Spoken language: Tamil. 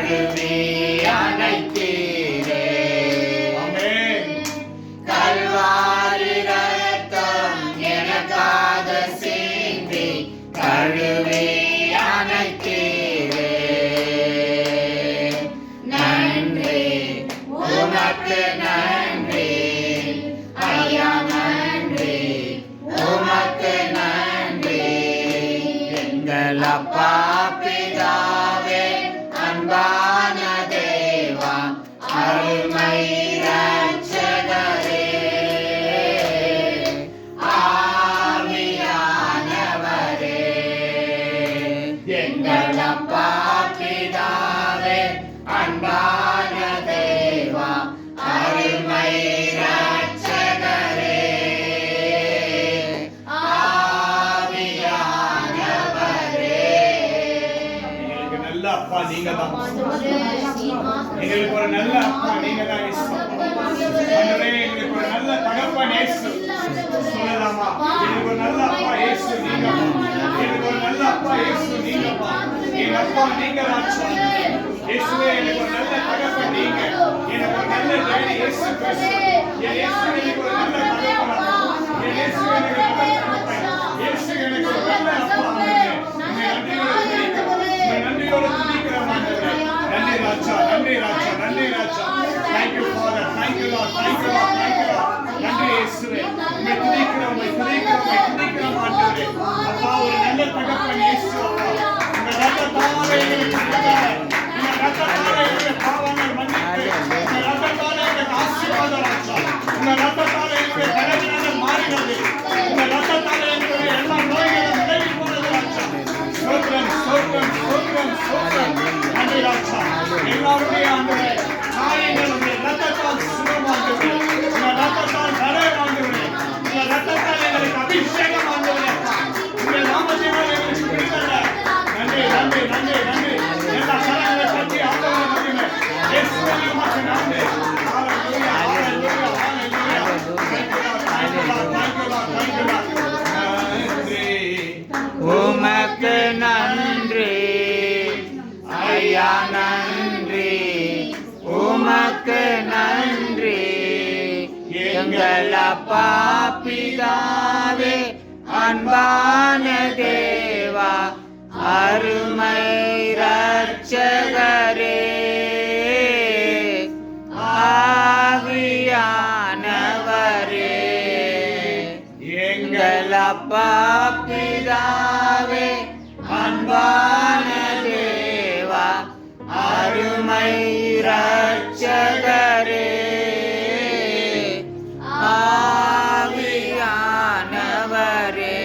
கழுவி அணைத்தீரே. கல்வாரி ரத்தம் எனக்காக சிந்தி கழுவி அணைத்தீரே. நன்றி உமக்கு நன்றி ஐயா, நன்றி உமக்கு நன்றி. எங்கள் அப்பா பிதாவே, அன்பான தேவா, அருமை இரட்சகரே, ஆவியானவரே. எங்கள் அப்பா பிதாவே, அன்பான தேவா, அருமை இரட்சகரே, ஆவியானவரே. எங்களுக்கு நல்ல அப்பா நீங்க தான். எங்களுக்கு ஒரு நல்ல அப்பா நீங்க தான். ஆண்டவரே, எங்களுக்கு ஒரு நல்ல தகப்பன் இயேசு. சொல்லலாமா? எங்களுக்கு ஒரு நல்ல அப்பா இயேசு நீங்க தான். எங்களுக்கு ஒரு நல்ல அப்பா இயேசு நீங்க தான். எங்க அப்பா நீங்க தான். இயேசுவே, எனக்கு ஒரு நல்ல தகப்பன் நீங்க. எனக்கு ஒரு நல்ல டேடி இயேசு கிறிஸ்து. என் இயேசு எனக்கு ஒரு நல்ல தகப்பன். என் இயேசு எனக்கு ஒரு நல்ல தகப்பன். இயேசு எனக்கு ஒரு நல்ல அப்பா. நன்றியோடு துதிக்கிறோம் ஆண்டவரே. நன்றி ராஜா, நன்றி ராஜா, நன்றி ராஜா. Thank you Father, thank you Lord, thank you Lord, thank you Lord. நன்றி இயேசுவே. உம்மை துதிக்கிறோம் ஆண்டவரே. அப்பா, ஒரு நல்ல தகப்பன் இயேசு அப்பா. உங்க ரத்தத்தாலே எங்களுக்கு விடுதலை. உங்க ரத்தத்தாலே எங்களுடைய பாவங்கள் மன்னிப்பு. உங்க ரத்தத்தாலே எங்களுக்கு ஆசீர்வாதம் ராஜா. உங்க ரத்தத்தாலே எங்களுடைய பலவீனங்கள் மாறினது. உங்க ரத்தத்தாலே எங்களுடைய எல்லா நோய்களும் விலகி போனது ராஜா. ஸ்தோத்திரம், ஸ்தோத்திரம், ஸ்தோத்திரம், ஸ்தோத்திரம். நன்றி ராஜா. எல்லாருடைய ஆண்டவரே காரியங்கள் உடைய ரத்தத்தால் சுகமாண்டவரே. உங்க ரத்தத்தால் நடைமாண்டவரே. உங்க ரத்தத்தால் எங்களுக்கு அபிஷேகம் ஆண்டவரே. உங்க நாமத்தினால் எங்களுக்கு விடுதலை. நன்றி, நன்றி, நன்றி, நன்றி. எல்லா கரங்களை பற்றி ஆண்டவரை மகிமை. இயேசுவே உமக்கு நன்றி. ஹalleluya, ஹalleluya, ஹalleluya. Thank you Lord, thank you Lord, thank you Lord, thank you Lord. நன்றி உமக்கு நன்றி ஐயா, நன்றி உமக்கு நன்றி. எங்கள் அப்பா பிதாவே, அன்பான தேவா, அருமை இரட்சகரே, ஆவியானவரே. எங்கள் அப்பா பிதாவே, அன்பான